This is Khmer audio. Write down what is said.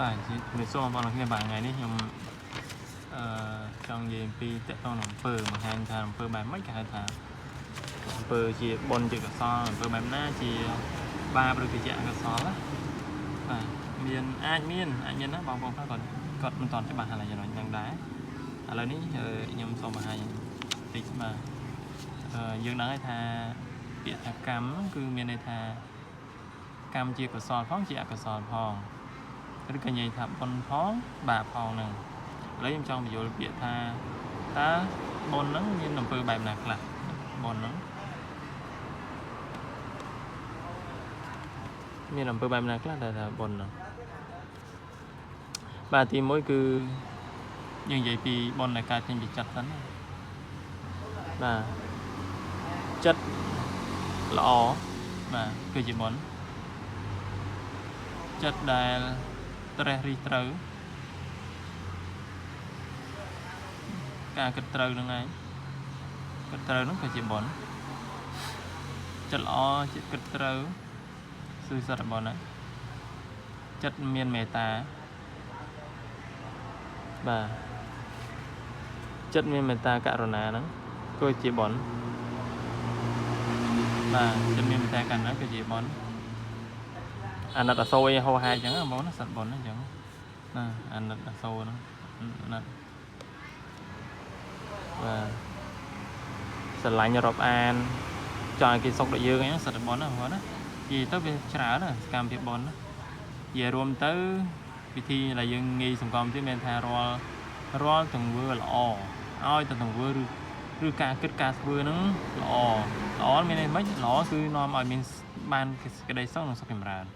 បាទជំរាបសួរបងប្អូនទាំងគ្នាបាទថ្ងៃនេះខ្ញុំចង់និយាយអំពីតកតងអំពើបង្ហាញថាអំពើបែបម៉េចគេហៅថាអំពើជាបុណ្យជាកុសលអំពើបែបណាជាបាបឬក៏ជាអកុសលណាបាទមានអាចមានណាបងប្អូនខ្លះគាត់មិនទាន់ច្បាស់ហើយយ៉ាងហ្នឹងដែរឥឡូវនេះខ្ញុំសូមបង្ហាញបន្តិចបាទយើងដឹងហើយថាពាក្យថាកម្មគឺមានន័យថាកម្មជាកុសលផងជាអកុសលផងឬក៏និយាយថាបុណ្យផងបាបផងហ្នឹងឥឡូវខ្ញុំចង់បញ្យល់ពាក្យថាតើបុណ្យហ្នឹងមានអំពើបែបណាខ្លះបុណ្យហ្នឹងមានអំពើបែបណាខ្លះដែលថាបុណ្យហ្នឹងបាទទី1គឺយើងនិយាយពីបុណ្យដែលកើតចេញពីចិត្តសិនបាទចិត្តល្អបាទគឺជាបុណ្យចិត្តដែលត្រេះរិះត្រូវការគិតត្រូវហ្នឹងឯងគិតត្រូវហ្នឹងក៏ជាបុណ្យចិត្តល្អចិត្តគិតត្រូវគឺសត្វបុណ្យណាចិត្តមានមេត្តាបាទចិត្តមានមេត្តាករុណាហ្នឹងក៏ជាបុណ្យបាទចិត្តមានមេត្តាករុណាក៏ជាបុណ្យអាណិតអសូរហោហាយអញ្ចឹងបងណាសត្វបុណ្យអញ្ចឹងណាអាណិតអសូរហ្នឹងអាណិតបាទស្រឡាញ់រាប់អានចង់ឲ្យគេសុខដូចយើងហ្នឹងសត្វបុណ្យណាបងណានិយាយទៅវាច្រើនណាសកម្មភាពបុណ្យណានិយាយរួមទៅពិធីដែលយើងងាយសង្គមទៀតមានថារាល់ទង្វើល្អឲ្យតែទង្វើឬការគិតការធ្វើហ្នឹងល្អមានន័យមិនល្អគឺនាំឲ្យមានបានសេចក្តីសុខនិងសុខចម្រើន